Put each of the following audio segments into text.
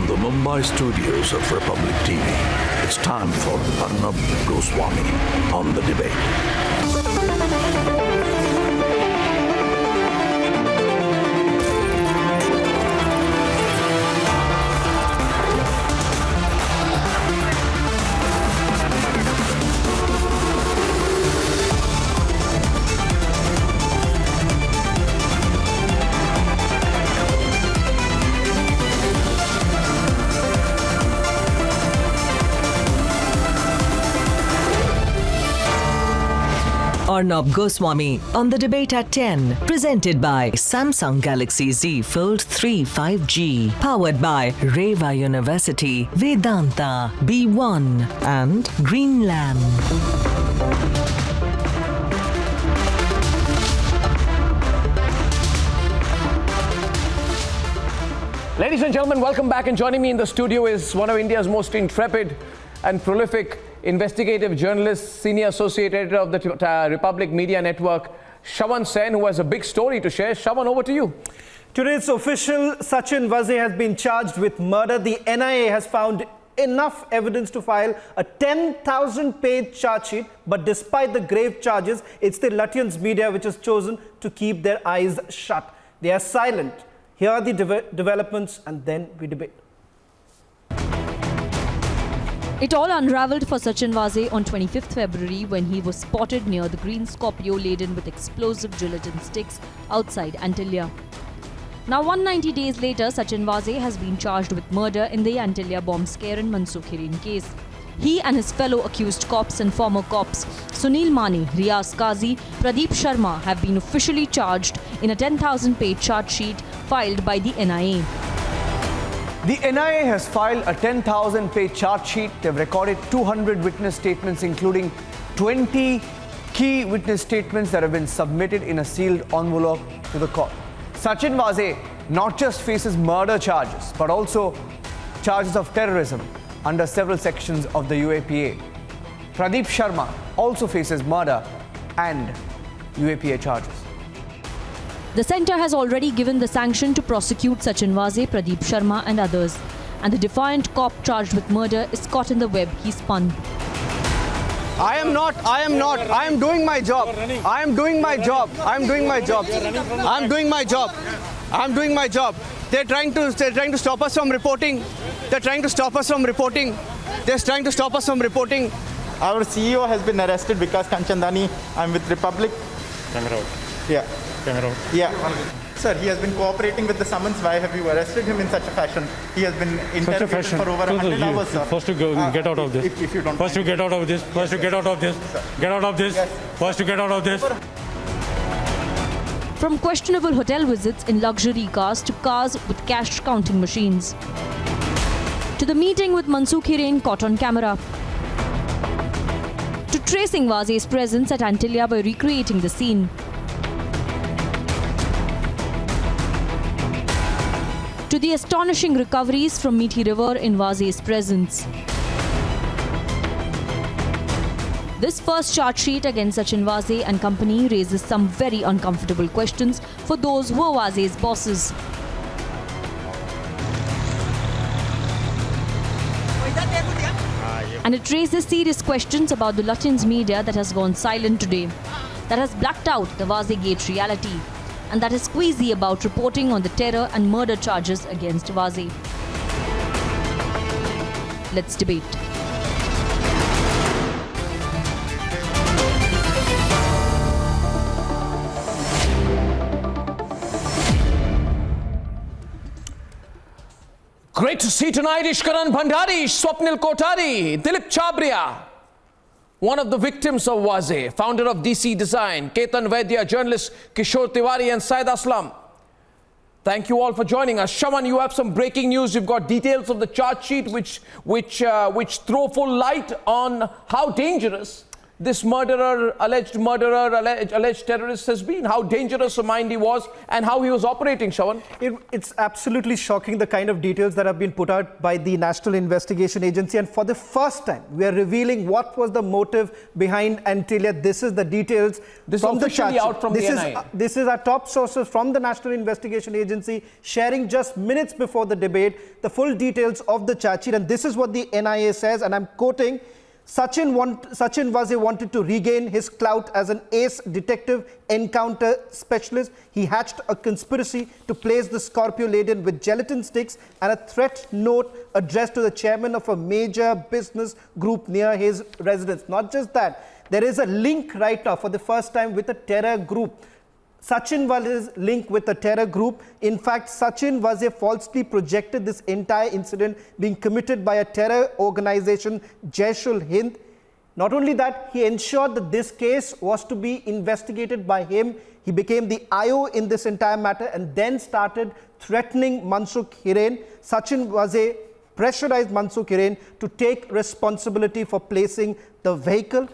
the Mumbai studios of Republic TV, it's time for Arnab Goswami on The Debate. Arnab Goswami on The Debate at 10. Presented by Samsung Galaxy Z Fold 3 5G. Powered by Reva University, Vedanta, B1 and Greenland. Ladies and gentlemen, welcome back, and joining me in the studio is one of India's most intrepid and prolific investigative journalists, senior associate editor of the Republic Media Network, Shravan Sen, who has a big story to share. Shravan, over to you. Today it's official. Sachin Vaze has been charged with murder. The NIA has found enough evidence to file a 10,000-page charge sheet, but despite the grave charges, it's the Lutyens media which has chosen to keep their eyes shut. They are silent. Here are the developments, and then we debate. It all unravelled for Sachin Vaze on 25th February when he was spotted near the green Scorpio laden with explosive gelatin sticks outside Antalya. Now 190 days later, Sachin Vaze has been charged with murder in the Antalya bomb scare and Mansukh Hiren case. He and his fellow accused cops and former cops, Sunil Mani, Riaz Qazi, Pradeep Sharma, have been officially charged in a 10,000-page charge sheet filed by the NIA. The NIA has filed a 10,000-page charge sheet. They've recorded 200 witness statements, including 20 key witness statements that have been submitted in a sealed envelope to the court. Sachin Vaze not just faces murder charges, but also charges of terrorism under several sections of the UAPA. Pradeep Sharma also faces murder and UAPA charges. The centre has already given the sanction to prosecute Sachin Vaze, Pradeep Sharma and others. And the defiant cop charged with murder is caught in the web he spun. I am doing my job. They're trying to stop us from reporting. They're trying to stop us from reporting. Our CEO has been arrested because Kanchandani, I'm with Republic. Camera out. Yeah. Camera out. Yeah. Sir, he has been cooperating with the summons. Why have you arrested him in such a fashion? He has been interrogated for over 100 hours, sir. First to go, get out of this. If you don't First to get out of this. First to get out of this. Get out of this. First to get out of this. From questionable hotel visits in luxury cars to cars with cash counting machines. To the meeting with Mansukh Hiren caught on camera. To tracing Vaze's presence at Antalya by recreating the scene. To the astonishing recoveries from Meethi River in Vaze's presence. This first charge sheet against Sachin Vaze and company raises some very uncomfortable questions for those who are Vaze's bosses. And it raises serious questions about the Lutyens media that has gone silent today, that has blacked out the Vazegate reality, and that is queasy about reporting on the terror and murder charges against Vaze. Let's debate. Great to see tonight Ishkaran Bhandari, Swapnil Kotari, Dilip Chabria, one of the victims of Vaze, founder of DC Design, Ketan Vaidya, journalist Kishore Tiwari and Syed Aslam. Thank you all for joining us. Shravan, you have some breaking news. You've got details of the charge sheet which throw full light on how dangerous this murderer, alleged terrorist has been, how dangerous a mind he was, and how he was operating, Shravan. It's absolutely shocking, the kind of details that have been put out by the National Investigation Agency. And for the first time, we are revealing what was the motive behind Antillia. This is the details from the charge sheet. Out from the NIA. This is our top sources from the National Investigation Agency sharing just minutes before the debate the full details of the charge sheet. And this is what the NIA says, and I'm quoting: Sachin Vaze wanted to regain his clout as an ace detective encounter specialist. He hatched a conspiracy to place the Scorpio laden with gelatin sticks and a threat note addressed to the chairman of a major business group near his residence. Not just that, there is a link right now for the first time with a terror group. Sachin Vaze's link with the terror group. In fact, Sachin Vaze falsely projected this entire incident being committed by a terror organization, Jaish-ul-Hind. Not only that, he ensured that this case was to be investigated by him. He became the IO in this entire matter and then started threatening Mansukh Hiren. Sachin Vaze pressurized Mansukh Hiren to take responsibility for placing the vehicle.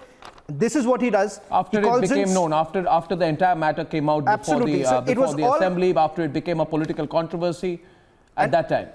This is what he does. After it became known, after the entire matter came out before the assembly, after it became a political controversy at that time.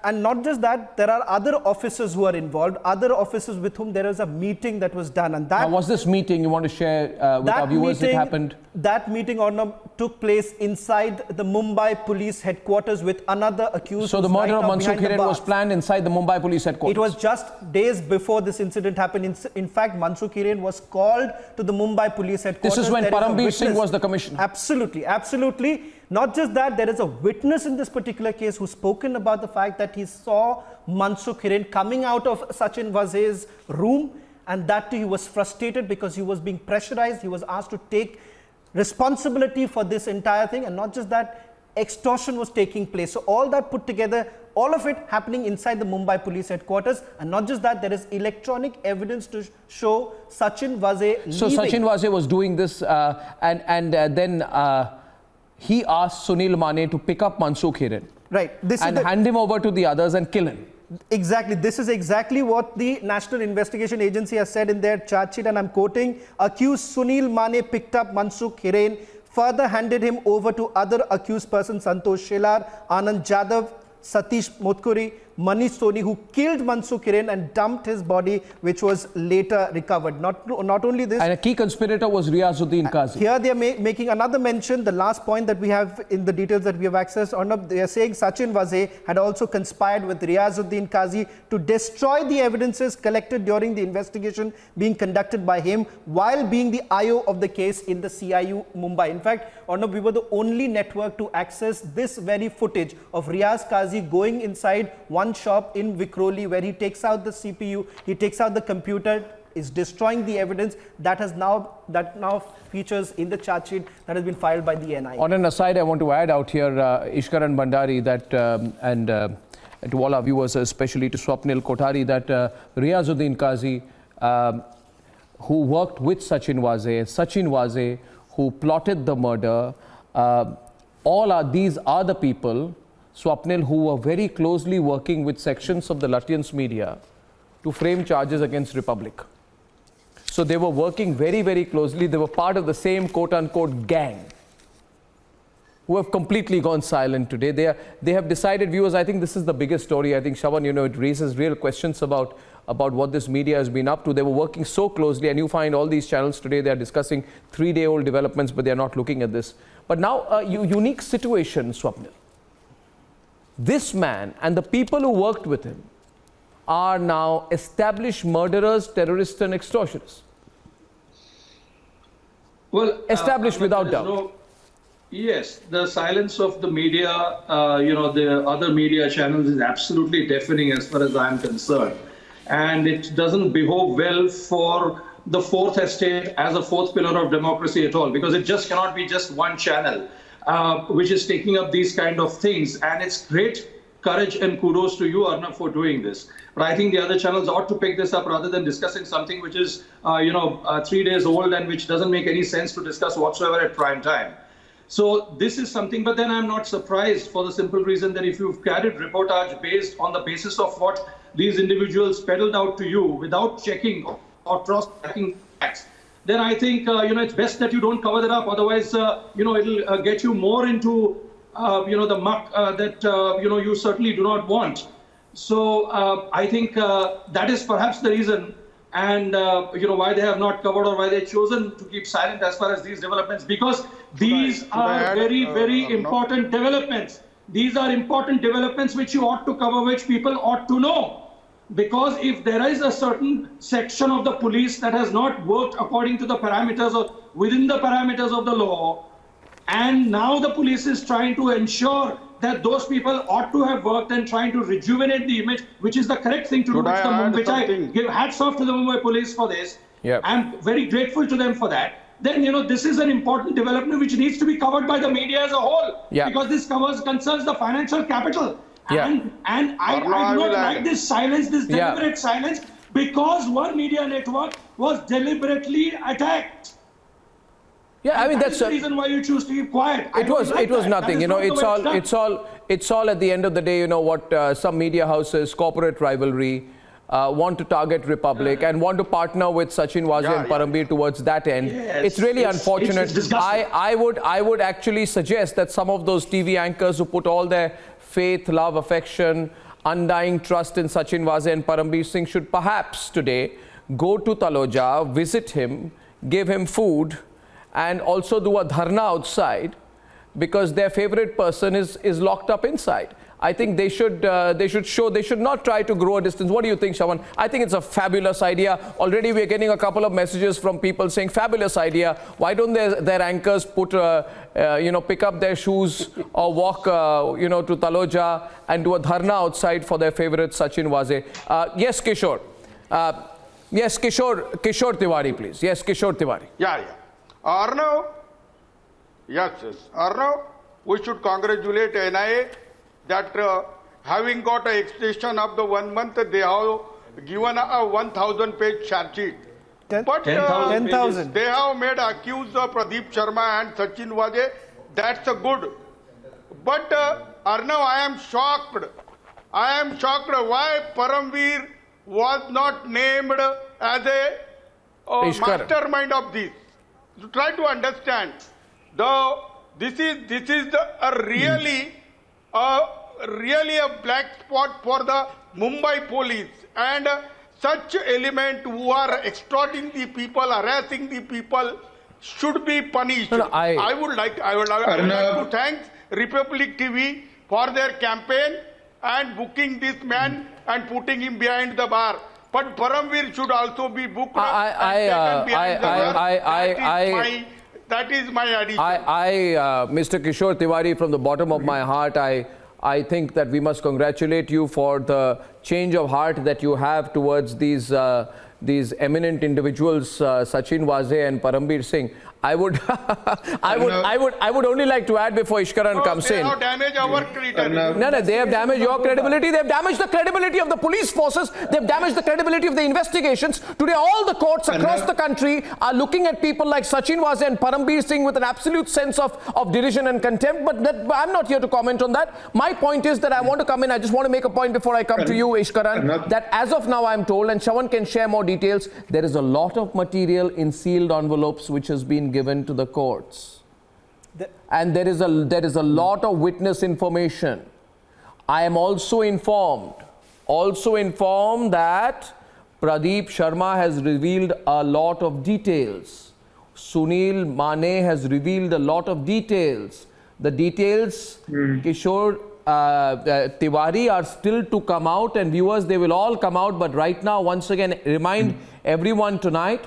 And not just that, there are other officers who are involved, other officers with whom there is a meeting that was done. And that now, was this meeting you want to share with our viewers? It happened. That meeting, Arnab, took place inside the Mumbai police headquarters with another accused. So the murder of Mansukh Hiren was planned inside the Mumbai police headquarters. It was just days before this incident happened. In fact, Mansukh Hiren was called to the Mumbai police headquarters. This is when Parambir Singh was the commissioner. Absolutely, absolutely. Not just that, there is a witness in this particular case who's spoken about the fact that he saw Mansukh Hiren coming out of Sachin Vaze's room, and that too he was frustrated because he was being pressurized. He was asked to take responsibility for this entire thing, and not just that, extortion was taking place. So all that put together, all of it happening inside the Mumbai police headquarters, and not just that, there is electronic evidence to show Sachin Vaze leaving. So Sachin Vaze was doing this and then he asked Sunil Mane to pick up Mansukh Hiren. Right. And hand him over to the others and kill him. Exactly. This is exactly what the National Investigation Agency has said in their charge sheet, and I'm quoting: accused Sunil Mane picked up Mansukh Hiren, further handed him over to other accused persons Santosh Shelar, Anand Jadhav, Satish Motkuri, Manish Soni, who killed Mansukh Hiren and dumped his body, which was later recovered. Not only this, and a key conspirator was Riazuddin Qazi. Here they are making another mention. The last point that we have in the details that we have accessed, Arnab, they are saying Sachin Vaze had also conspired with Riazuddin Qazi to destroy the evidences collected during the investigation being conducted by him while being the IO of the case in the CIU Mumbai. In fact, Arnab, we were the only network to access this very footage of Riaz Qazi going inside one shop in Vikhroli, where he takes out the CPU, he takes out the computer, is destroying the evidence that now features in the charge sheet that has been filed by the NIA. On an aside, I want to add out here, Ishkaran Bhandari, that and to all our viewers, especially to Swapnil Kothari, that Riazuddin Qazi, who worked with Sachin Vaze, who plotted the murder, these are the people, Swapnil, who were very closely working with sections of the Lutyens media to frame charges against Republic. So they were working very, very closely. They were part of the same quote-unquote gang who have completely gone silent today. They have decided, viewers, I think this is the biggest story. I think, Shravan, it raises real questions about what this media has been up to. They were working so closely, and you find all these channels today, they are discussing 3-day-old developments, but they are not looking at this. But now, a unique situation, Swapnil. This man and the people who worked with him are now established murderers, terrorists, and extortioners. Well, established without doubt. Yes, the silence of the media, the other media channels is absolutely deafening as far as I'm concerned. And it doesn't behove well for the fourth estate as a fourth pillar of democracy at all, because it just cannot be just one channel which is taking up these kind of things. And it's great courage and kudos to you, Arnab, for doing this. But I think the other channels ought to pick this up rather than discussing something which is, 3 days old and which doesn't make any sense to discuss whatsoever at prime time. So this is something, but then I'm not surprised for the simple reason that if you've carried reportage based on the basis of what these individuals peddled out to you without checking or cross-checking facts, then I think, it's best that you don't cover that up. Otherwise, it'll get you more into, the muck that, you certainly do not want. So I think that is perhaps the reason, and why they have not covered or why they've chosen to keep silent as far as these developments, because these are very, very important developments. These are important developments which you ought to cover, which people ought to know. Because if there is a certain section of the police that has not worked according to the parameters or within the parameters of the law, and now the police is trying to ensure that those people ought to have worked and trying to rejuvenate the image, which is the correct thing to do, which I give hats off to the Mumbai police for this. Yep. I'm very grateful to them for that. Then, this is an important development which needs to be covered by the media as a whole, because this concerns the financial capital. And I do not like this silence, this deliberate silence, because one media network was deliberately attacked. Yeah, I mean that's the reason why you choose to keep quiet. It was nothing. It's all at the end of the day. What some media houses, corporate rivalry, want to target Republic and want to partner with Sachin Vaze and Parambir towards that end. Yes, it's really unfortunate. It's I would actually suggest that some of those TV anchors who put all their faith, love, affection, undying trust in Sachin Vaze and Parambir Singh should perhaps today go to Taloja, visit him, give him food, and also do a dharna outside, because their favorite person is locked up inside. I think they should not try to grow a distance. What do you think, Shawan? I think it's a fabulous idea. Already we're getting a couple of messages from people saying fabulous idea. Why don't their anchors put pick up their shoes or walk to Taloja and do a dharna outside for their favorite Sachin Vaze? Yes, Kishore. Yes, Kishore Tiwari, please. Yes, Kishore Tiwari. Yeah. Arnab, yes. Arnab, we should congratulate NIA that having got an extension of the 1 month, they have given a 1,000-page charge sheet. But 10,000. They have made accuse Pradeep Sharma and Sachin Vaze. That's good. But Arnab, I am shocked. Why Parambir was not named as a mastermind of this. To try to understand, this is really a black spot for the Mumbai police, and such element who are extorting the people, harassing the people, should be punished. I would like to thank Republic TV for their campaign and booking this man and putting him behind the bar. But Parambir should also be booked and taken behind the bar. That is my addition. Mr. Kishore Tiwari, from the bottom of my heart, I think that we must congratulate you for the change of heart that you have towards these eminent individuals, Sachin Vaze and Parambir Singh. I would only like to add before Ishkaran comes in. They have damaged our credibility. No, they have damaged your credibility. They have damaged the credibility of the police forces. They have damaged the credibility of the investigations. Today, all the courts across the country are looking at people like Sachin Vaze and Parambir Singh with an absolute sense of derision and contempt. But I'm not here to comment on that. My point is that I want to come in. I just want to make a point before I come to you, Ishkaran, that as of now, I'm told, and Shawan can share more details, there is a lot of material in sealed envelopes which has been given to the courts, and there is a lot of witness information. I am also informed that Pradeep Sharma has revealed a lot of details. Sunil Mane has revealed a lot of details. The details, Kishore Tiwari, are still to come out, and viewers, they will all come out. But right now, once again, remind everyone tonight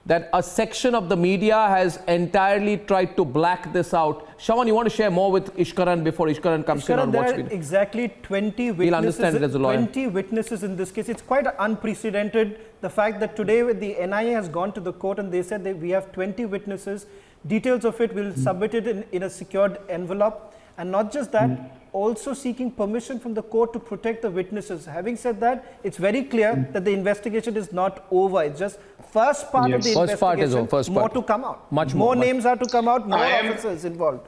that a section of the media has entirely tried to black this out. Shawan, you want to share more with Ishkaran before Ishkaran comes in on what's been... There are exactly 20 witnesses. He'll understand it as a lawyer. 20 witnesses in this case. It's quite unprecedented. The fact that today the NIA has gone to the court and they said that we have 20 witnesses. Details of it will submit it in a secured envelope. And not just that, also seeking permission from the court to protect the witnesses. Having said that, it's very clear that the investigation is not over. It's just first part of the investigation. More to come out. Much more names are to come out, more officers involved.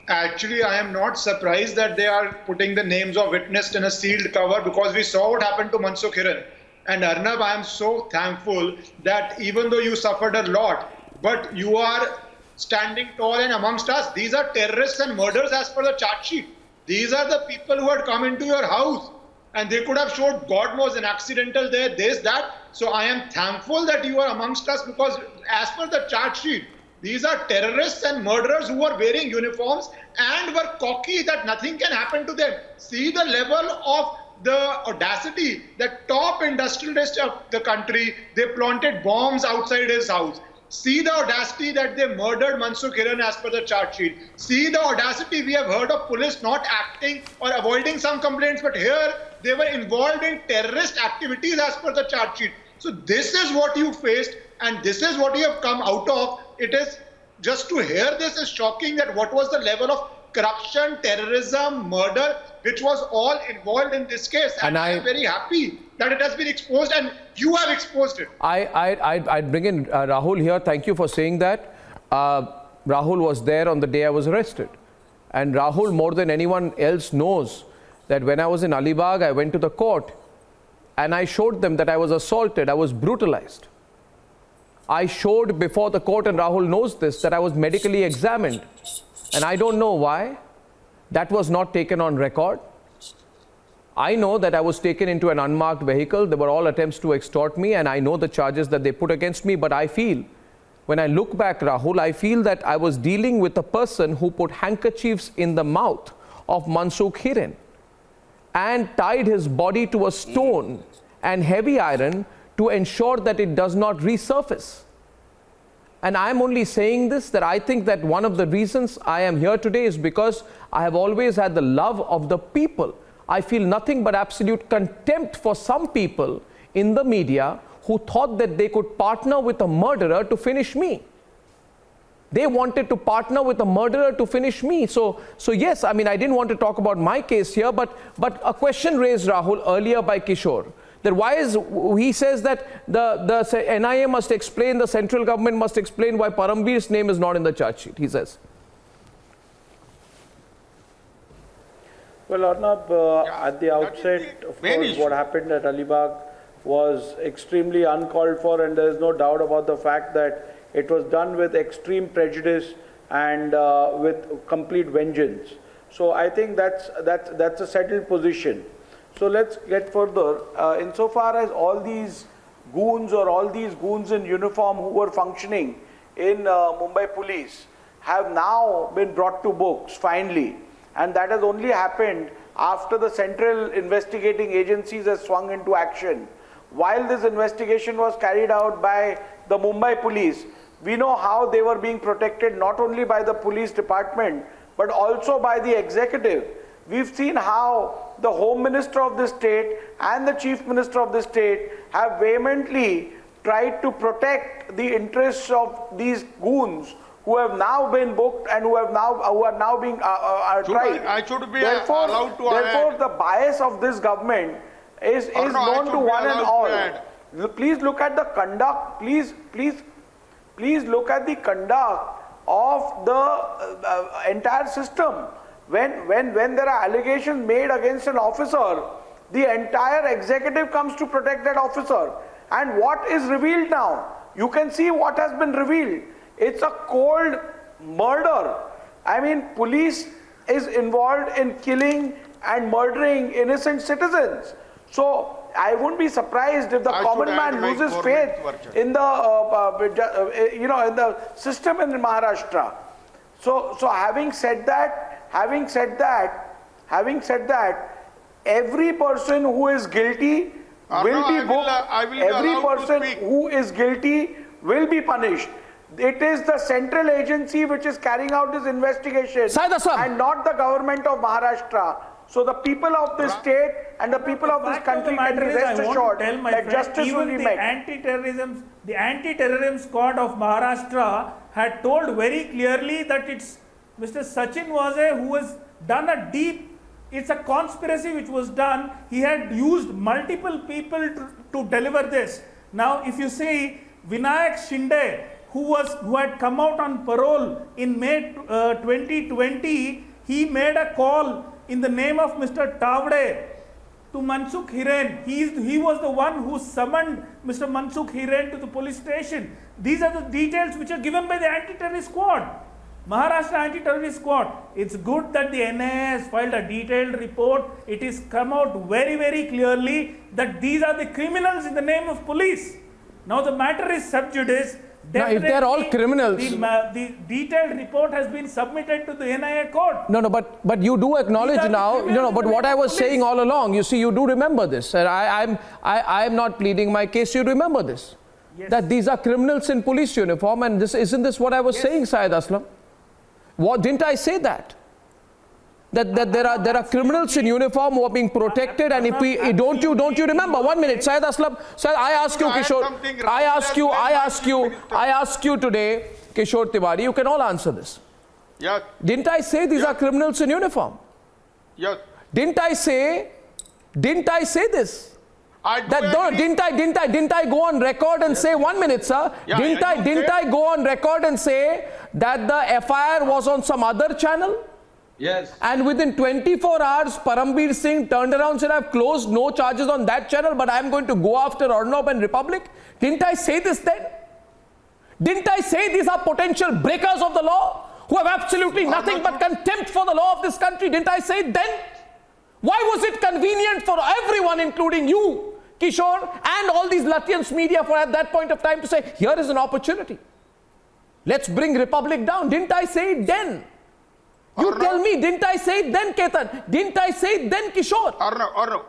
Actually, I am not surprised that they are putting the names of witnesses in a sealed cover, because we saw what happened to Mansukh Hiran. And Arnab, I am so thankful that even though you suffered a lot, but you are standing tall and amongst us. These are terrorists and murderers as per the charge sheet. These are the people who had come into your house, and they could have showed God knows an accidental there, this, that. So I am thankful that you are amongst us, because as per the charge sheet, these are terrorists and murderers who are wearing uniforms and were cocky that nothing can happen to them. See the level of the audacity. The top industrialist of the country, they planted bombs outside his house. See the audacity that they murdered Mansukh Hiran as per the charge sheet. See the audacity we have heard of police not acting or avoiding some complaints, but here they were involved in terrorist activities as per the charge sheet. So this is what you faced, and this is what you have come out of. It is just to hear this is shocking, that what was the level of corruption, terrorism, murder, which was all involved in this case. And I am very happy that it has been exposed, and you have exposed it. I'd bring in Rahul here. Thank you for saying that. Rahul was there on the day I was arrested. And Rahul, more than anyone else, knows that when I was in Alibag, I went to the court and I showed them that I was assaulted, I was brutalized. I showed before the court, and Rahul knows this, that I was medically examined. And I don't know why that was not taken on record. I know that I was taken into an unmarked vehicle. There were all attempts to extort me, and I know the charges that they put against me. But I feel, when I look back, Rahul, I feel that I was dealing with a person who put handkerchiefs in the mouth of Mansukh Hiran and tied his body to a stone and heavy iron to ensure that it does not resurface. And I'm only saying this, that I think that one of the reasons I am here today is because I have always had the love of the people. I feel nothing but absolute contempt for some people in the media who thought that they could partner with a murderer to finish me. They wanted to partner with a murderer to finish me. So yes, I mean, I didn't want to talk about my case here, but a question raised, Rahul, earlier by Kishore, that why is, he says that the NIA must explain, the central government must explain why Paramveer's name is not in the charge sheet, he says. Well, Arnab, at the outset, of course, what happened at Alibag was extremely uncalled for, and there is no doubt about the fact that it was done with extreme prejudice and with complete vengeance. So I think that's a settled position. So let's get further. Insofar as all these goons or all these goons in uniform who were functioning in Mumbai police have now been brought to books finally, and that has only happened after the central investigating agencies have swung into action. While this investigation was carried out by the Mumbai police, we know how they were being protected not only by the police department but also by the executive. We've seen how the Home Minister of the state and the Chief Minister of the state have vehemently tried to protect the interests of these goons who have now been booked and who are now being tried. I should be therefore, allowed to therefore, the bias of this government is known to one and all. Please look at the conduct. Please look at the conduct of the entire system. When there are allegations made against an officer, the entire executive comes to protect that officer. And what is revealed now? You can see what has been revealed. It's a cold murder. I mean, police is involved in killing and murdering innocent citizens. So I wouldn't be surprised if the common man loses faith in the in the system in Maharashtra. So having said that, every person who is guilty will be booked. Every person who is guilty will be punished. It is the central agency which is carrying out this investigation and not the government of Maharashtra. So the people of this state and the people of this country can be rest assured that justice will be met. The anti-terrorism squad of Maharashtra had told very clearly that it's Mr. Sachin Vaze who has done it's a conspiracy which was done. He had used multiple people to deliver this. Now, if you see Vinayak Shinde, who had come out on parole in May 2020, he made a call in the name of Mr. Tavde to Mansukh Hiren. He was the one who summoned Mr. Mansukh Hiren to the police station. These are the details which are given by the anti-terrorist squad. Maharashtra Anti-Terrorist Squad. It's good that the NIA has filed a detailed report. It is come out very, very clearly that these are the criminals in the name of police. Now the matter is sub judice. Now, if they're all criminals, the detailed report has been submitted to the NIA court. No, but you do acknowledge now. But what I was saying all along, you see, you do remember this. And I'm not pleading my case. You remember this, that these are criminals in police uniform, and isn't this what I was saying, Syed Aslam? What didn't I say that? That there are criminals in uniform who are being protected, and if we don't you remember? 1 minute, Syed Aslam. Syed, I ask you, Kishore. I ask you today, Kishore Tiwari. You can all answer this. Yes. Didn't I say these are criminals in uniform? Yes. Didn't I say this? Didn't I go on record and say, 1 minute, sir? Didn't I go on record and say that the FIR was on some other channel? Yes. And within 24 hours, Parambir Singh turned around and said, I've closed no charges on that channel, but I'm going to go after Arnab and Republic. Didn't I say this then? Didn't I say these are potential breakers of the law who have absolutely nothing but contempt for the law of this country? Didn't I say it then? Why was it convenient for everyone, including you, Kishore, and all these Lutyens media for at that point of time to say, here is an opportunity. Let's bring Republic down. Didn't I say it then? You tell me, didn't I say it then, Ketan? Didn't I say it then, Kishore? Arnab.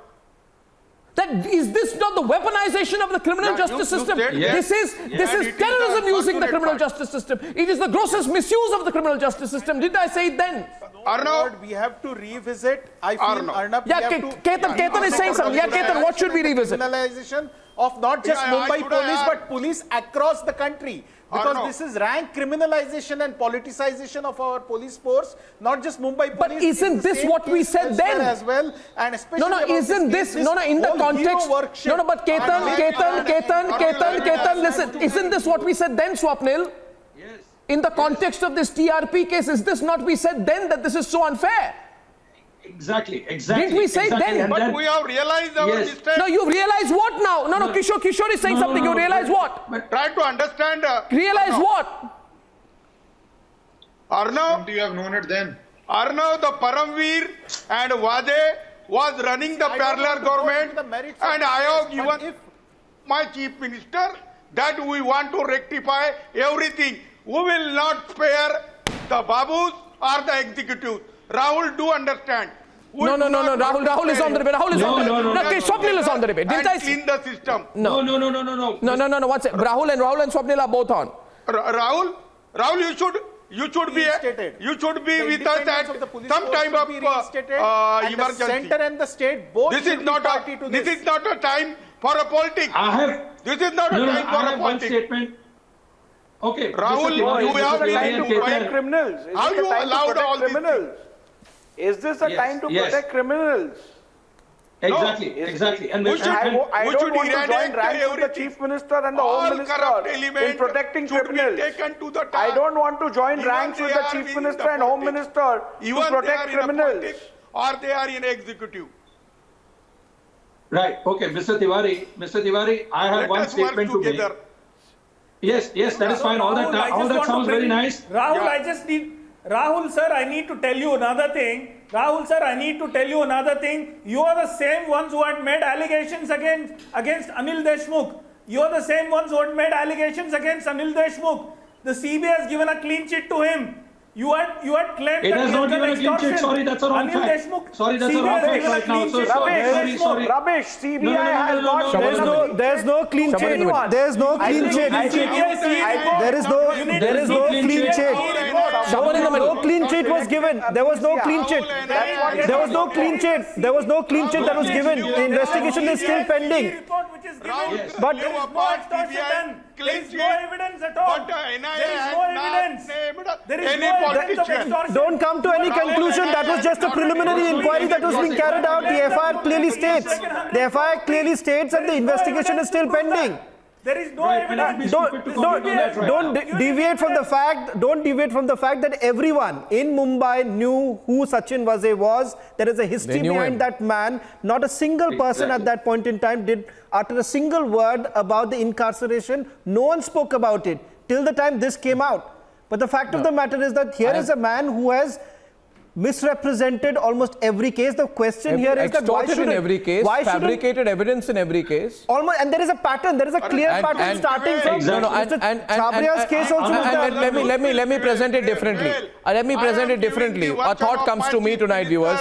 That is this not the weaponization of the criminal justice system? Yes. This is terrorism using the criminal justice system. It is the grossest misuse of the criminal justice system. Didn't I say it then? Arnab, we have to revisit. I feel Arnab. Yeah, Ketan is saying something. Yeah, Ketan, what should we revisit? Criminalization of not just Mumbai police, but police across the country. Because this is rank criminalization and politicization of our police force, not just Mumbai police. But isn't this what we said then? As well, and especially isn't this in the context? But Ketan, listen, isn't this what we said then, Swapnil? Yes. In the context of this TRP case, is this not we said then that this is so unfair? Exactly. Didn't we say then? But we have realized our mistake. No, you realize what now? No, Kishore is saying something. You realize what? Try to understand. Realize what? Arnab, you have known it then. Arnab, the Paramveer and Vaze was running the parallel government, and I have given my chief minister that we want to rectify everything. We will not spare the Babus or the executives. Rahul, do understand. No. Rahul is on the debate. Rahul is on the debate. No. Swapnil is on the debate. And clean the system. No. No. One second. Rahul and Swapnil are both on. Rahul, you should be with us at some time of emergency. The center and the state both. This is not a time for a politics. This is not a time for a politics. Statement. Okay, Rahul, you have a time to protect criminals. How you allowed all criminals? Is this a time to protect criminals? Exactly. And I don't want to join ranks with the Chief Minister and the Home Minister in protecting criminals. I don't want to join ranks with the Chief Minister and Home Minister to protect criminals. Or they are in executive. Right. Okay, Mr. Tiwari, I have one statement to make. Yes, that is fine. All that sounds very nice. Rahul, sir, I need to tell you another thing. You are the same ones who had made allegations against Anil Deshmukh. You are the same ones who had made allegations against Anil Deshmukh. The CBI has given a clean sheet to him. You had claimed it has not given a clean sheet. Sorry, that's a wrong fact. Sorry, that's a wrong fact right now. So sorry. Rubbish. CBI has not. There's no clean sheet. There's no clean sheet. There is no clean sheet. No clean sheet was given. There was no clean sheet. There was no clean sheet. There was no clean sheet that was given. The investigation is still pending. But there is no extortion. There is no evidence at all. There is no evidence of extortion. Don't come to any conclusion. That was just a preliminary inquiry that was being carried out. The FIR clearly states. The FIR clearly states that the investigation is still pending. There is no evidence. Don't deviate from the fact. Don't deviate from the fact that everyone in Mumbai knew who Sachin Vaze was. There is a history behind that man. Not a single person at that point in time did utter a single word about the incarceration. No one spoke about it till the time this came out. But the fact of the matter is that here is a man who has misrepresented almost every case. The question here is that why should in every case, fabricated evidence in every case. Almost, and there is a pattern. There is a clear pattern starting from Mr. Chabria's case also. Let me present it differently. Let me present it differently. A thought comes to me tonight, viewers.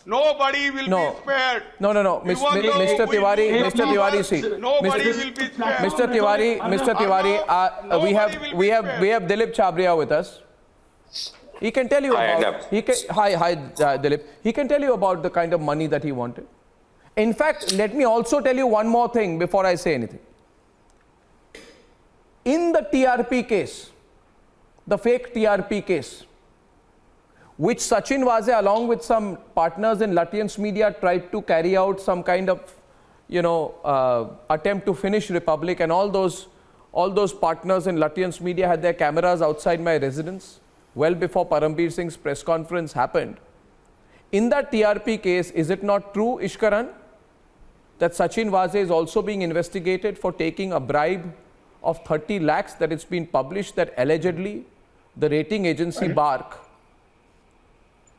Nobody will be spared. No. Mr. Tiwari, see. Nobody will be spared. Mr. Tiwari, we have Dilip Chabria with us. He can tell you about, Dilip. He can tell you about the kind of money that he wanted. In fact, let me also tell you one more thing before I say anything. In the TRP case, the fake TRP case, which Sachin Vaze along with some partners in Lutyens Media tried to carry out some kind of, attempt to finish Republic, and all those partners in Lutyens Media had their cameras outside my residence well before Parambir Singh's press conference happened. In that TRP case, is it not true, Ishkaran, that Sachin Vaze is also being investigated for taking a bribe of 30 lakhs, that it's been published that allegedly the rating agency BARC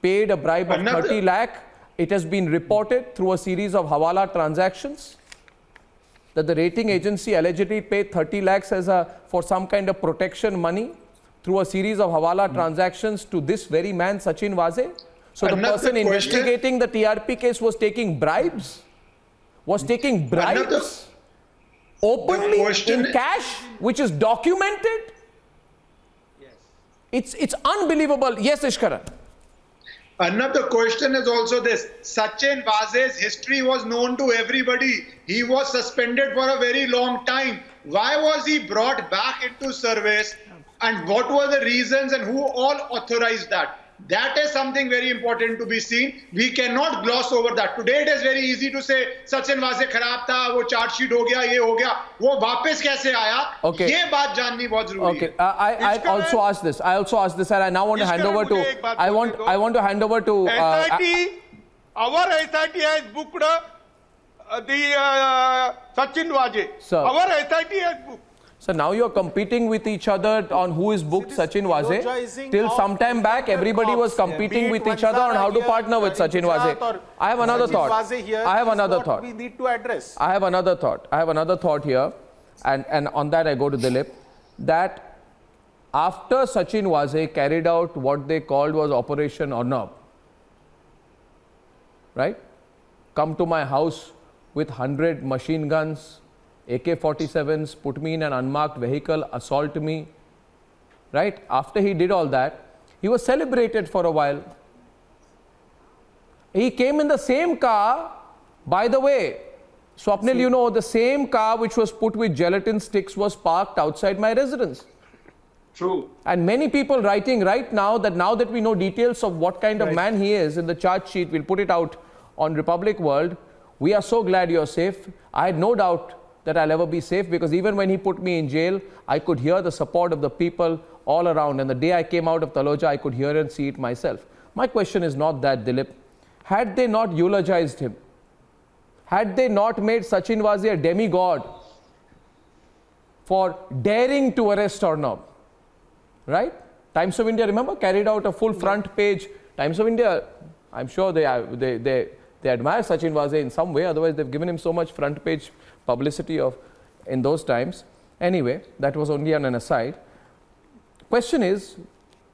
paid a bribe of 30 lakh. It has been reported through a series of Hawala transactions that the rating agency allegedly paid 30 lakhs for some kind of protection money through a series of Hawala transactions to this very man, Sachin Vaze. So the person investigating the TRP case was taking bribes? Openly in cash, which is documented? Yes. It's unbelievable. Yes, Ishkaran. Another question is also this. Sachin Vaze's history was known to everybody. He was suspended for a very long time. Why was he brought back into service? And what were the reasons and who all authorized that? That is something very important to be seen. We cannot gloss over that. Today it is very easy to say Sachin Vaze kharab tha, wo charge sheet ho gaya, ye ho gaya. Wo वापस कैसे आया? Okay. ये बात जाननी बहुत जरूरी है. I also asked this. And I now want to hand over to. I want to hand over to. SIT, our SIT has booked the Sachin Vaze. Sir. Our SIT has booked. So now you're competing with each other on who is booked Sachin Vaze. Till some time back, everybody was competing with each other on how to partner with Sachin Vaze. I have another thought. We need to address. I have another thought here, and on that I go to Dilip, that after Sachin Vaze carried out what they called was Operation Arnab, right? Come to my house with 100 machine guns, AK-47s, put me in an unmarked vehicle, assault me, right? After he did all that, he was celebrated for a while. He came in the same car, by the way, Swapnil, the same car which was put with gelatin sticks was parked outside my residence. True. And many people writing right now that we know details of what kind of man he is in the charge sheet, we'll put it out on Republic World. We are so glad you're safe. I had no doubt that I'll ever be safe, because even when he put me in jail, I could hear the support of the people all around. And the day I came out of Taloja, I could hear and see it myself. My question is not that, Dilip. Had they not eulogized him, had they not made Sachin Vaze a demigod for daring to arrest Arnab, right? Times of India, remember, carried out a full front page. Times of India, I'm sure they admire Sachin Vaze in some way, otherwise they've given him so much front page publicity in those times. Anyway, that was only on an aside. Question is,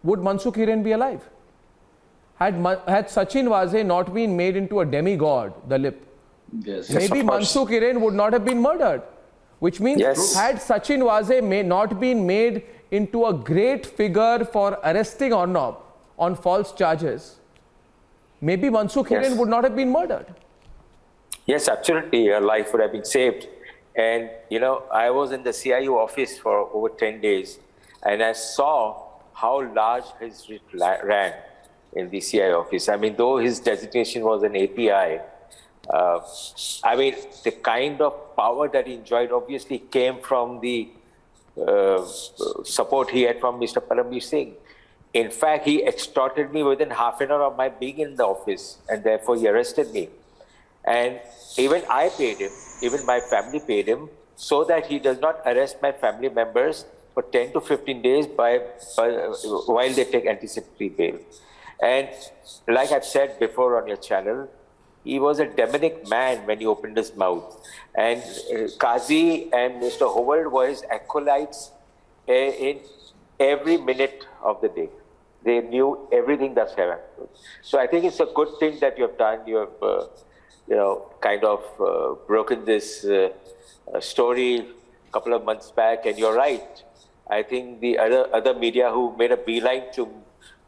would Mansukh Hiren be alive? Had Sachin Vaze not been made into a demigod, Dilip, maybe Mansukh Hiren would not have been murdered. Which means had Sachin Vaze not been made into a great figure for arresting Arnab on false charges, maybe Mansukh Hiren would not have been murdered. Yes, absolutely. Your life would have been saved. And, I was in the CIU office for over 10 days, and I saw how large his writ ran in the CIU office. I mean, though his designation was an API, I mean, the kind of power that he enjoyed obviously came from the support he had from Mr. Paramveer Singh. In fact, he extorted me within half an hour of my being in the office, and therefore he arrested me. And even I paid him, even my family paid him, so that he does not arrest my family members for 10 to 15 days while they take anticipatory bail. And like I've said before on your channel, he was a demonic man when he opened his mouth. And Qazi and Mr. Howard were his acolytes in every minute of the day. They knew everything that's happened. So I think it's a good thing that you have done. You have, kind of broken this story a couple of months back. And you're right. I think the other media who made a beeline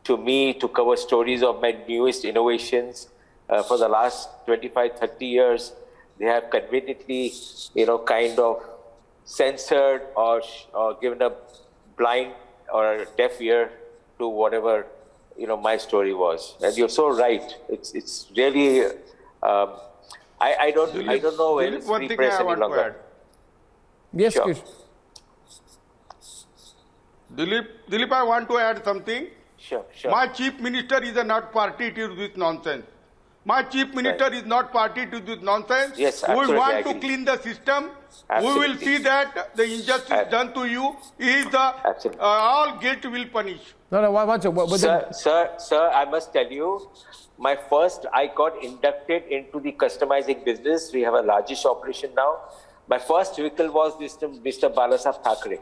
to me to cover stories of my newest innovations for the last 25, 30 years, they have conveniently, kind of censored or given a blind or a deaf ear to whatever, my story was. And you're so right. It's really, I don't know when it's free press any longer. Yes, sure. Kish. Dilip, I want to add something. Sure. My chief minister is not party to this nonsense. My chief minister is not party to this nonsense. Yes, we want to clean the system. Absolutely. We will see that the injustice done to you is all guilt will punish. No, one second. Sir, I must tell you, I got inducted into the customizing business. We have a largest operation now. My first vehicle was Mr. Balasaheb Thackeray.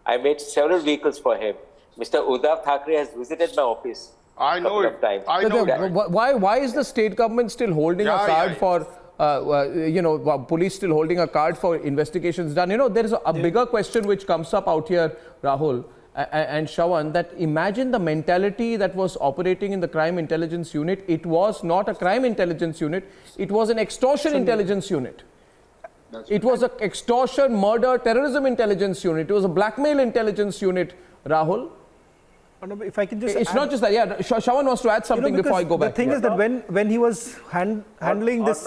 I made several vehicles for him. Mr. Uddhav Thackeray has visited my office. I know it. I know it. Why is the state government still holding a card for, police still holding a card for investigations done? There is a bigger question which comes up out here, Rahul and Shravan, that imagine the mentality that was operating in the crime intelligence unit. It was not a crime intelligence unit. It was an extortion intelligence unit. It was an extortion, murder, terrorism intelligence unit. It was a blackmail intelligence unit, Rahul. If I can just it's not just that. Yeah, Shravan wants to add something before I go back. The thing is that when he was handling this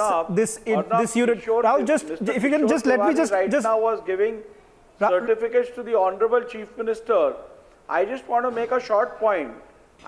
unit, Rahul, if you can just let me just now was giving certificates to the Honorable Chief Minister. I just want to make a short point.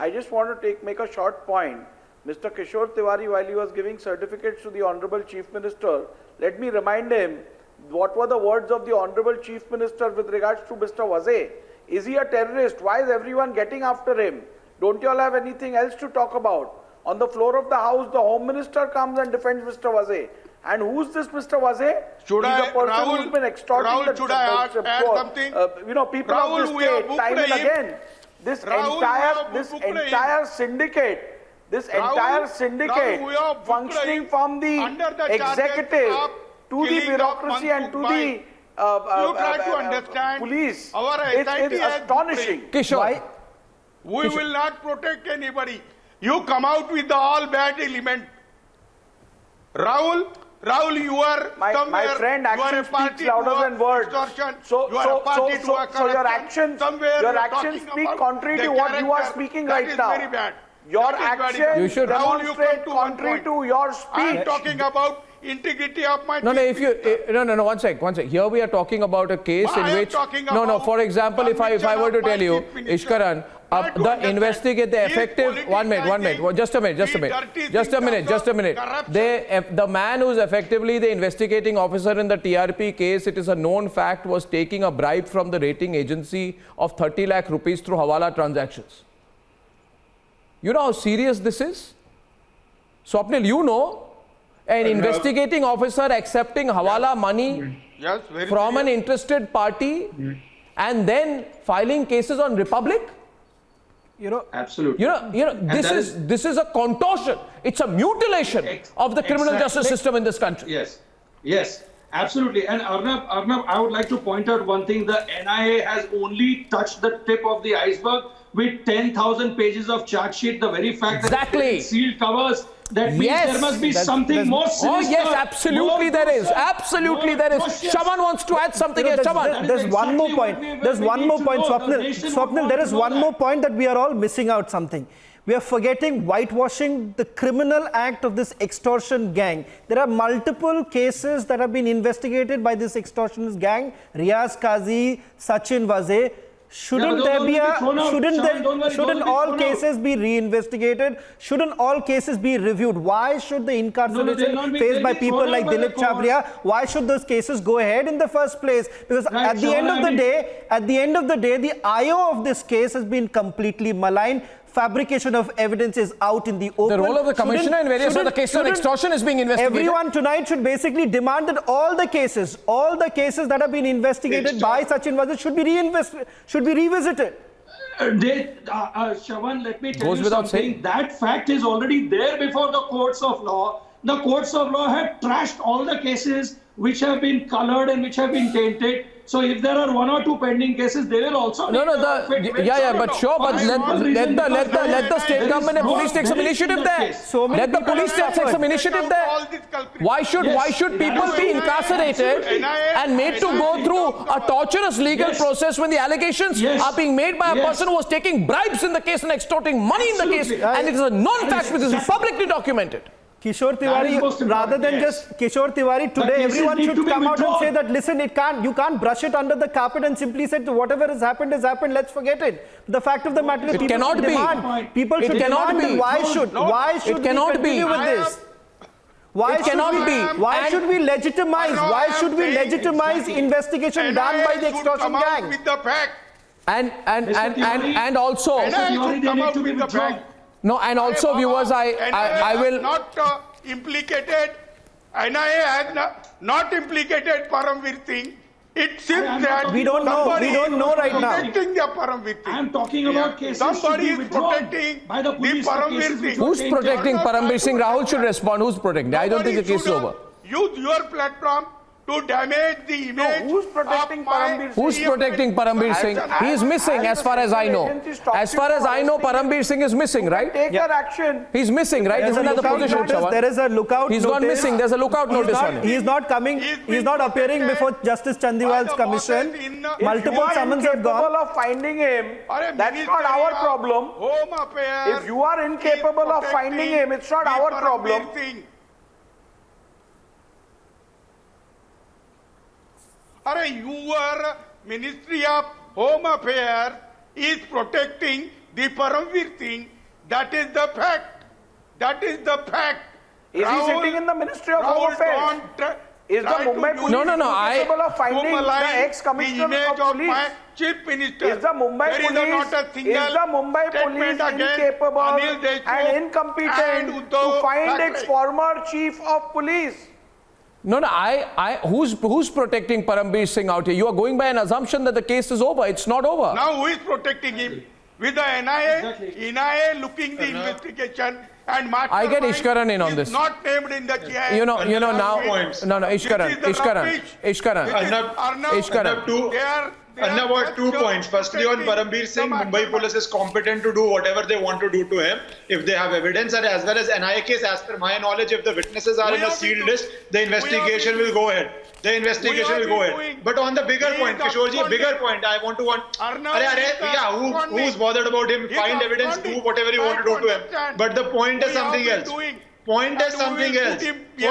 Make a short point. Mr. Kishore Tiwari, while he was giving certificates to the Honorable Chief Minister, let me remind him what were the words of the Honorable Chief Minister with regards to Mr. Vaze. Is he a terrorist? Why is everyone getting after him? Don't you all have anything else to talk about? On the floor of the House, the Home Minister comes and defends Mr. Vaze. And who's this Mr. Vaze? He's a person who's been extorting should I add something? People Rahul, of the state, time and again. This entire syndicate, functioning from the executive to the bureaucracy and to the you try to understand police. It's astonishing. Kishore. We will not protect anybody. You come out with all bad element. Rahul, you are my friend, action speaks louder than words. So your actions speak contrary to what you are speaking right now. Very bad. Your actions demonstrate contrary to your speech. I am talking about integrity of my No, one sec. Here we are talking about a case in which for example, if I were to tell you, Ishkaran, the investigate the effective 1 minute, just a minute. The man who is effectively the investigating officer in the TRP case, it is a known fact, was taking a bribe from the rating agency of 30 lakh rupees through Hawala transactions. You know how serious this is? Swapnil, an investigating officer accepting Hawala money from an interested party and then filing cases on Republic? Absolutely. This is a contortion. It's a mutilation of the criminal justice system in this country. Yes, absolutely. And Arnab, I would like to point out one thing. The NIA has only touched the tip of the iceberg with 10,000 pages of charge sheet. The very fact that it's sealed covers, that means there must be something more sinister. Oh yes, absolutely there is. Absolutely there is. Shaman wants to add something here. Shaman. There's one more point. Swapnil, there is one more point that we are all missing out something. We are forgetting whitewashing the criminal act of this extortion gang. There are multiple cases that have been investigated by this extortionist gang, Riaz Qazi, Sachin Vaze. Shouldn't all cases be reinvestigated? Shouldn't all cases be reviewed? Why should the incarceration faced by people like Dilip Chabria, why should those cases go ahead in the first place? Because at the end of the day, the IO of this case has been completely maligned. Fabrication of evidence is out in the open. The role of the commissioner in various other cases of extortion is being investigated. Everyone tonight should basically demand that all the cases that have been investigated by Sachin Vaze should be revisited. Shravan, let me tell you something. That fact is already there before the courts of law. The courts of law have trashed all the cases which have been colored and which have been tainted. So if there are one or two pending cases, they will also. But let the state government and police take some initiative there. Let the police take some initiative there. Why should people be incarcerated and made to go through a torturous legal process when the allegations are being made by a person who was taking bribes in the case and extorting money in the case, and it is a non-fact which is publicly documented. Kishore Tiwari, rather than just Kishore Tiwari, today everyone should come out and say that, listen, you can't brush it under the carpet and simply say whatever has happened, let's forget it. The fact of the matter is people should demand. People should demand. Why should we continue with this? Why should we legitimize? Why should we legitimize investigation done by the extortion gang? With the fact. And also. No, and also, viewers, I will not implicated. NIA has not implicated Paramveer Singh. It seems that we don't know right now. Protecting the Paramveer Singh. I am talking about cases. Somebody is protecting by the police. Paramveer Singh. Who's protecting Paramveer Singh? Rahul should respond. Who's protecting? I don't think the case is over. Use your platform to damage the image. No, who's protecting Paramveer Singh? Who's protecting Paramveer Singh? He is missing, as far as I know. As far as I know, Paramveer Singh is missing, right? Take their action. He's missing, right? Isn't that the position, Chavan? There is a lookout notice. He's gone missing. There's a lookout notice on him. He's not coming. He's not appearing before Justice Chandiwal's commission. Multiple summons have gone. If you are incapable of finding him, that's not our problem. Home Affairs. If you are incapable of finding him, it's not our problem. Your Ministry of Home Affairs is protecting the Paramveer Singh. That is the fact. That is the fact. Is he sitting in the Ministry of Home Affairs? Is the Mumbai police capable of finding the ex-commissioner of police? Chief Minister. Is the Mumbai police incapable and incompetent to find its former chief of police? No, who's protecting Paramveer Singh out here? You are going by an assumption that the case is over. It's not over. Now who is protecting him? With the NIA? Exactly. NIA looking the investigation and I get Ishkaran in on this. Not named in the GI. Now. No, Ishkaran. Arnab was 2 points. Firstly, on Paramveer Singh, Mumbai police is competent to do whatever they want to do to him if they have evidence, and as well as NIA case, as per my knowledge, if the witnesses are in a sealed list, the investigation will go ahead. But on the bigger point, Kishorji, bigger point, I want to who's bothered about him? Find evidence, do whatever you want to do to him. But the point is something else. For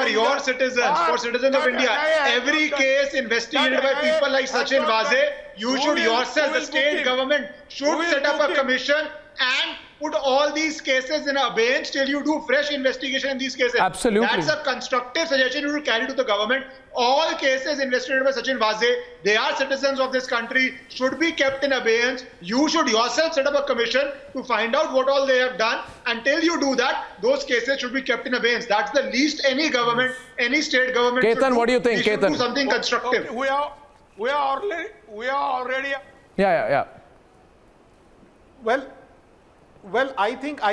your citizens, for citizens of India, every case investigated by people like Sachin Vaze, you should yourself, the state government should set up a commission and put all these cases in abeyance till you do fresh investigation in these cases. Absolutely. That's a constructive suggestion you should carry to the government. All cases investigated by Sachin Vaze, they are citizens of this country, should be kept in abeyance. You should yourself set up a commission to find out what all they have done. Until you do that, those cases should be kept in abeyance. That's the least any government, any state government should do. What do you think, Ketan? Do something constructive. Okay, we are already. Yeah. Well, I think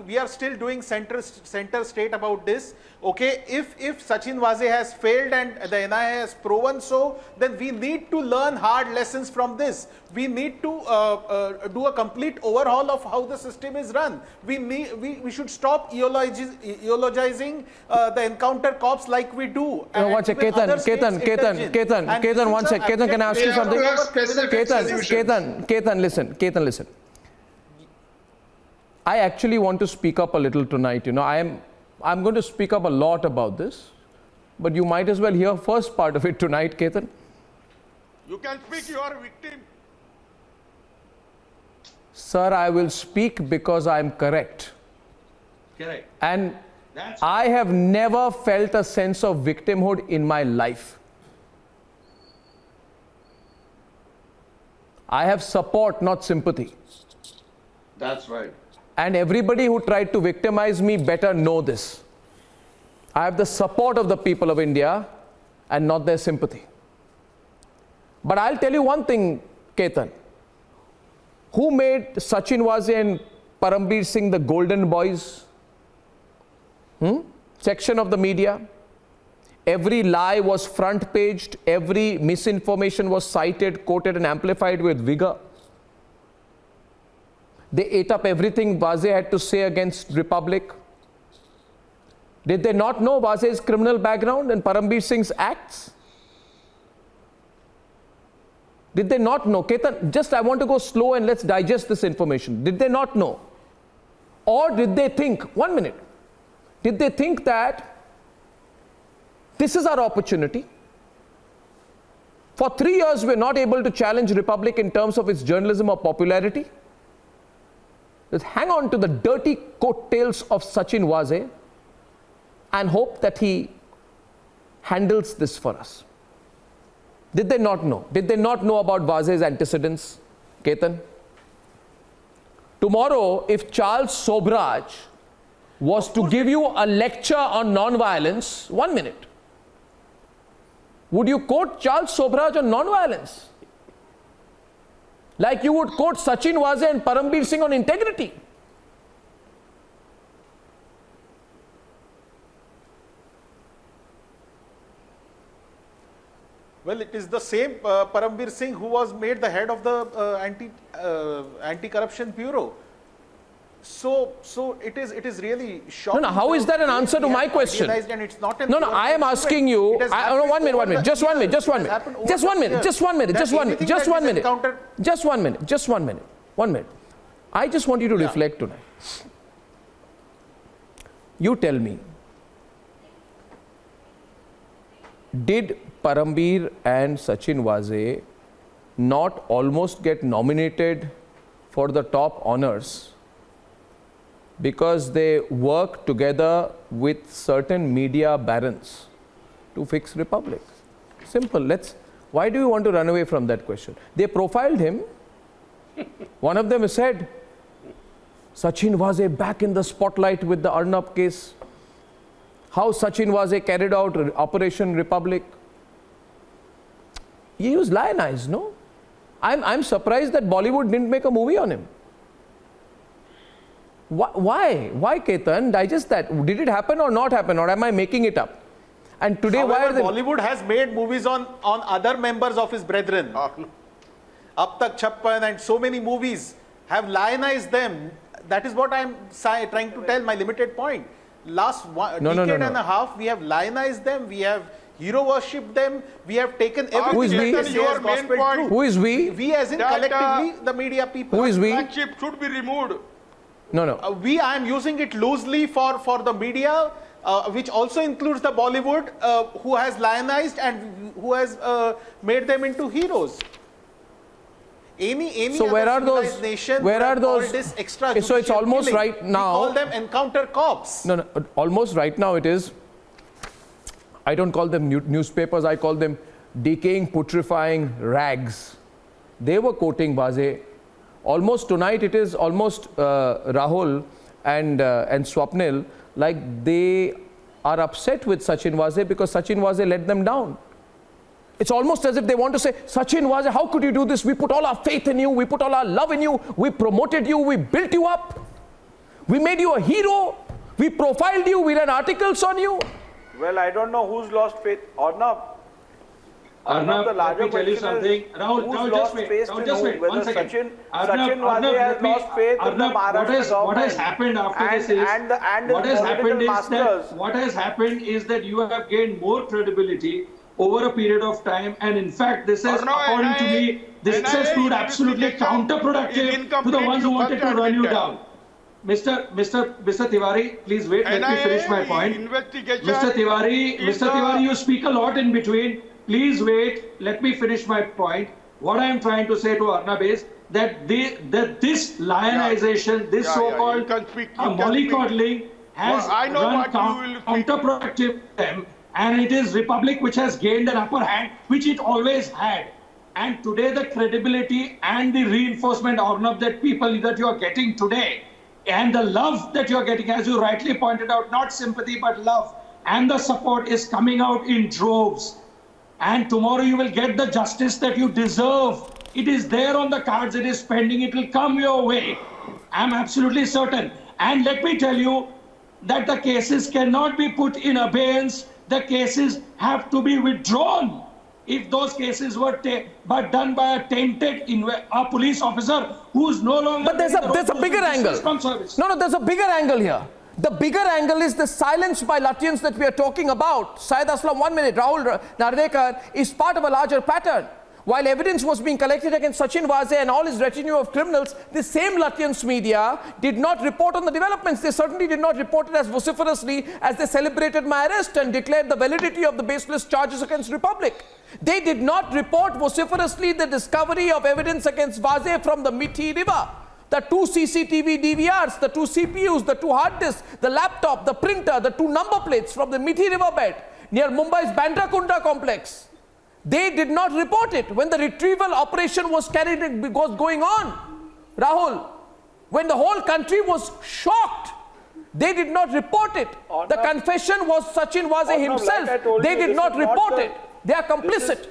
we are still doing center state about this. Okay, if Sachin Vaze has failed and the NIA has proven so, then we need to learn hard lessons from this. We need to do a complete overhaul of how the system is run. We should stop eulogizing the encounter cops like we do. One sec, Ketan, one sec. Ketan, can I ask you something? Ketan, listen. I actually want to speak up a little tonight. You know, I'm going to speak up a lot about this, but you might as well hear first part of it tonight, Ketan. You can speak, you are a victim. Sir, I will speak because I'm correct. Correct. And I have never felt a sense of victimhood in my life. I have support, not sympathy. That's right. And everybody who tried to victimize me better know this. I have the support of the people of India and not their sympathy. But I'll tell you one thing, Ketan. Who made Sachin Vaze and Parambir Singh the golden boys? Section of the media. Every lie was front-paged. Every misinformation was cited, quoted and amplified with vigor. They ate up everything Vaze had to say against Republic. Did they not know Vaze's criminal background and Parambir Singh's acts? Did they not know? Ketan, just I want to go slow and let's digest this information. Did they not know? Or did they think, 1 minute, did they think that this is our opportunity? For 3 years, we're not able to challenge Republic in terms of its journalism or popularity. Let's hang on to the dirty coattails of Sachin Vaze and hope that he handles this for us. Did they not know? Did they not know about Vaze's antecedents, Ketan? Tomorrow, if Charles Sobraj was to give you a lecture on non-violence, 1 minute, would you quote Charles Sobraj on non-violence? Like you would quote Sachin Vaze and Parambir Singh on integrity? Well, it is the same Parambir Singh who was made the head of the anti-corruption bureau. So it is really shocking. No, how is that an answer to my question? And it's not an No, I am asking you. No, 1 minute, just 1 minute, just 1 minute, just 1 minute, just 1 minute, just 1 minute, just 1 minute, just 1 minute, just 1 minute, 1 minute. I just want you to reflect tonight. You tell me, did Parambir and Sachin Vaze not almost get nominated for the top honors because they work together with certain media barons to fix Republic? Simple. Why do you want to run away from that question? They profiled him. One of them said, Sachin Vaze back in the spotlight with the Arnab case. How Sachin Vaze carried out Operation Republic. He was lionized, no? I'm surprised that Bollywood didn't make a movie on him. Why? Why, Ketan? Digest that. Did it happen or not happen, or am I making it up? And today, however, why are they... Bollywood has made movies on other members of his brethren. Ab Tak Chappan and so many movies have lionized them. That is what I'm trying to tell, my limited point. Last decade and a half, we have lionized them, we have hero worshipped them, we have taken everything that they say as gospel truth. Who is we? We as in collectively, the media people. Who is we? Flagship should be removed. No. I am using it loosely for the media, which also includes the Bollywood, who has lionized and who has made them into heroes. Any so where are those? Nation where are those? This extra so it's almost killing, right now. We call them encounter cops. No. Almost right now it is. I don't call them newspapers. I call them decaying, putrefying rags. They were quoting Vaze. Almost tonight it is almost Rahul and Swapnil, like they are upset with Sachin Vaze because Sachin Vaze let them down. It's almost as if they want to say, Sachin Vaze, how could you do this? We put all our faith in you. We put all our love in you. We promoted you. We built you up. We made you a hero. We profiled you. We ran articles on you. Well, I don't know who's lost faith. Arnab, the larger let me tell you something. Rahul, just wait. Whether Sachin Vaze has lost faith in the Maharashtra government. What has happened after this is what has happened is that you have gained more credibility over a period of time, and in fact, this has, according to me, this has proved absolutely counterproductive to the ones who wanted to run you down. Mr. Tiwari, please wait. Let me finish my point. Investigation. Mr. Tiwari, you speak a lot in between. Please wait. Let me finish my point. What I am trying to say to Arnab is that this lionization, this so-called mollycoddling has run counterproductive to them, and it is Republic which has gained an upper hand, which it always had. And today the credibility and the reinforcement, Arnab, that you are getting today, and the love that you're getting, as you rightly pointed out, not sympathy but love, and the support is coming out in droves. And tomorrow you will get the justice that you deserve. It is there on the cards, it is pending, it will come your way. I'm absolutely certain. And let me tell you that the cases cannot be put in abeyance. The cases have to be withdrawn. If those cases were done by a tainted police officer who's no longer... But there's a bigger angle. No, there's a bigger angle here. The bigger angle is the silence by Lutyens that we are talking about. Syed Aslam, 1 minute. Rahul Nardekar is part of a larger pattern. While evidence was being collected against Sachin Vaze and all his retinue of criminals, the same Lutyens media did not report on the developments. They certainly did not report it as vociferously as they celebrated my arrest and declared the validity of the baseless charges against Republic. They did not report vociferously the discovery of evidence against Vaze from the Mithi River. The 2 CCTV DVRs, the 2 CPUs, the 2 hard disks, the laptop, the printer, the 2 number plates from the Mithi riverbed near Mumbai's Bandra Kunda complex. They did not report it when the retrieval operation was going on. Rahul, when the whole country was shocked, they did not report it. The confession was Sachin Vaze himself. They did not report it. They are complicit.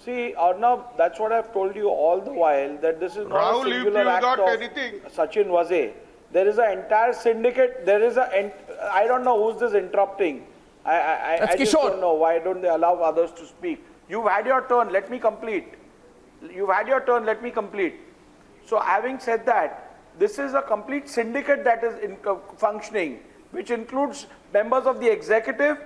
See, Arnab, that's what I've told you all the while, that this is not a singular act of Sachin Vaze. There is an entire syndicate. I don't know who's this interrupting. I just don't know. Why don't they allow others to speak? You've had your turn. Let me complete. You've had your turn. Let me complete. So having said that, this is a complete syndicate that is functioning, which includes members of the executive.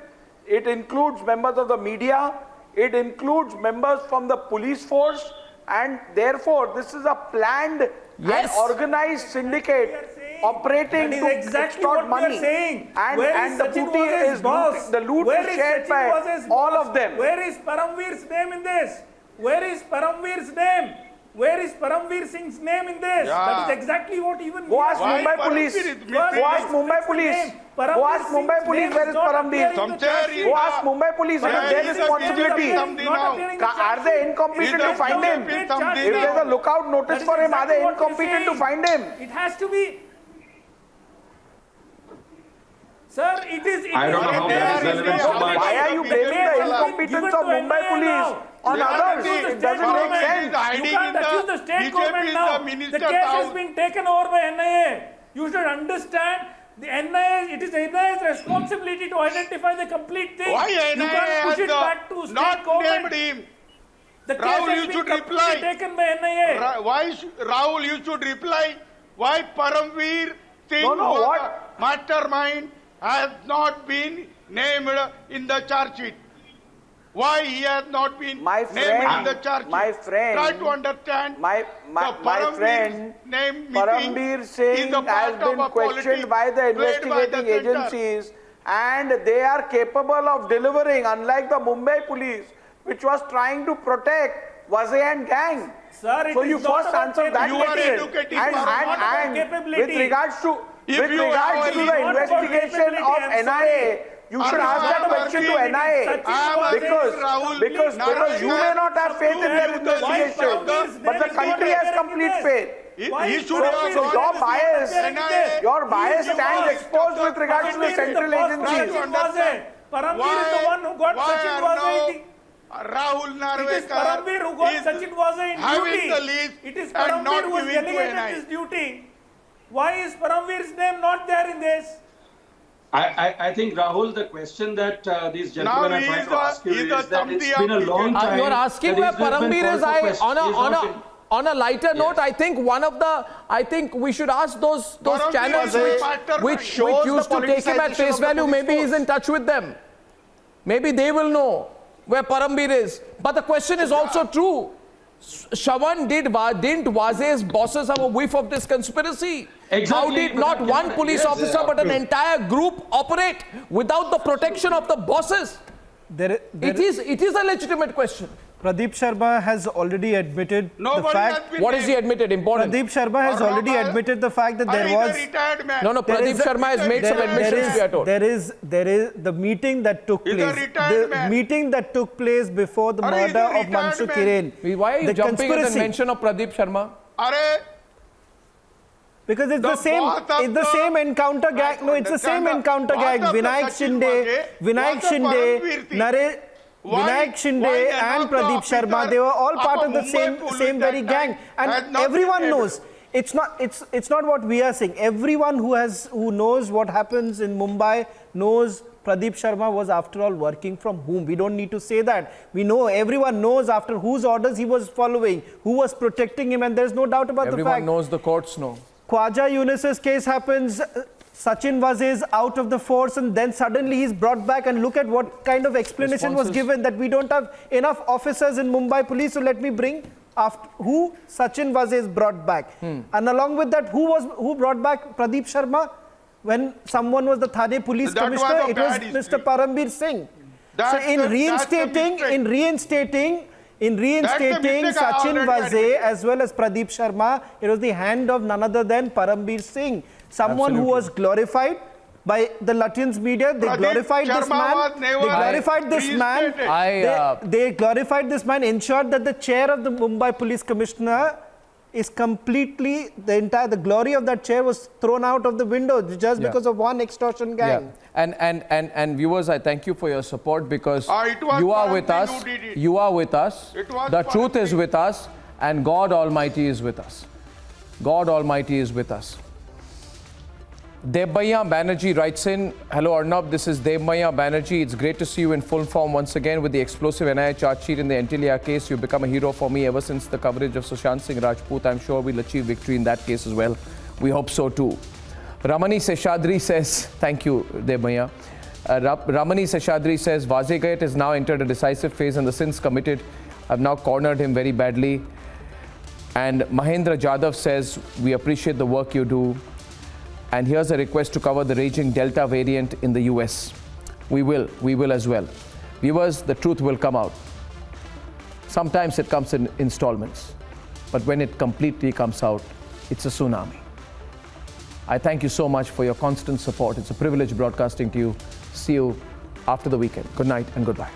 It includes members of the media. It includes members from the police force. And therefore, this is a planned and organized syndicate operating to extort money. And the booty is the loot is shared by all of them. Where is Paramveer's name in this? Where is Paramveer's name? Where is Paramveer Singh's name in this? That is exactly what even... Go ask Mumbai Police. Go ask Mumbai Police. Go ask Mumbai Police where is Paramveer. Go ask Mumbai Police. It is their responsibility. Are they incompetent to find him? If there is a lookout notice for him, are they incompetent to find him? It has to be... Sir, it is... I don't know how that is relevant to my... Why are you blaming the incompetence of Mumbai Police on others? It doesn't make sense. You can't accuse the state government now. The case has been taken over by NIA. You should understand the NIA, it is NIA's responsibility to identify the complete thing. Why NIA you can't push it back to state government. Him? The case Rahul, has been completely taken by NIA. Rahul, you should reply. Why Paramveer Singh mastermind has not been named in the charge sheet? Why he has not been named in the charge sheet? My friend, try to understand. My friend, Paramveer Singh has been questioned by the investigating agencies, and they are capable of delivering, unlike the Mumbai police, which was trying to protect Vaze and gang. Sir, so you first answer that question. And with regards to the investigation of NIA, you should ask that question to NIA because you may not have faith in their investigation, but the country has complete faith. So your bias stands exposed with regards to the central agencies. Paramveer is the one who got Sachin Vaze. Rahul Narvekar it is Paramveer who got Sachin Vaze in duty. The lead it is Paramveer who was delegated this duty. Why is Paramveer's name not there in this? I think, Rahul, the question that these gentlemen are trying to ask you is that it's been a long time. You're asking where Paramveer is. On a lighter note, I think we should ask those channels which used to take him at face value. Maybe he's in touch with them. Maybe they will know where Paramveer is. But the question is also true. Shawan, didn't Vaze's bosses have a whiff of this conspiracy? Exactly. How did not one police officer but an entire group operate without the protection of the bosses? It is a legitimate question. Pradeep Sharma has already admitted the fact. What is he admitted? Important. Pradeep Sharma has already admitted the fact that there was. No, Pradeep Sharma has made some admissions, we are told. There is the meeting that took place. The meeting that took place before the murder of Mansukh Hiren. Why are you jumping at the mention of Pradeep Sharma? Because it's the same encounter gag. No, it's the same encounter gag. Vinayak Shinde and Pradeep Sharma, they were all part of the same very gang, and everyone knows. It's not what we are saying. Everyone who knows what happens in Mumbai knows Pradeep Sharma was after all working from whom. We don't need to say that. We know, everyone knows after whose orders he was following, who was protecting him, and there's no doubt about the fact. Everyone knows, the courts know. Khwaja Yunus's case happens, Sachin Vaze is out of the force, and then suddenly he's brought back, and look at what kind of explanation was given, that we don't have enough officers in Mumbai police, so let me bring who Sachin Vaze is brought back. And along with that, who brought back Pradeep Sharma? When someone was the Thane police commissioner, it was Mr. Parambir Singh. So in reinstating Sachin Vaze as well as Pradeep Sharma, it was the hand of none other than Parambir Singh. Someone who was glorified by the Lutyens media. They glorified this man. They glorified this man, ensured that the chair of the Mumbai police commissioner is completely, the glory of that chair was thrown out of the window just because of one extortion gang. And viewers, I thank you for your support, because you are with us. You are with us. The truth is with us, and God Almighty is with us. God Almighty is with us. Debmaya Banerjee writes in, hello Arnab, this is Debmaya Banerjee. It's great to see you in full form once again with the explosive NIA charge sheet in the Antilia case. You've become a hero for me ever since the coverage of Sushant Singh Rajput. I'm sure we'll achieve victory in that case as well. We hope so too. Ramani Seshadri says, thank you Debmaya. Ramani Seshadri says, Vazegate has now entered a decisive phase and the sins committed have now cornered him very badly. And Mahendra Jadhav says, we appreciate the work you do. And here's a request to cover the raging Delta variant in the US. We will as well. Viewers, the truth will come out. Sometimes it comes in installments, but when it completely comes out, it's a tsunami. I thank you so much for your constant support. It's a privilege broadcasting to you. See you after the weekend. Good night and goodbye.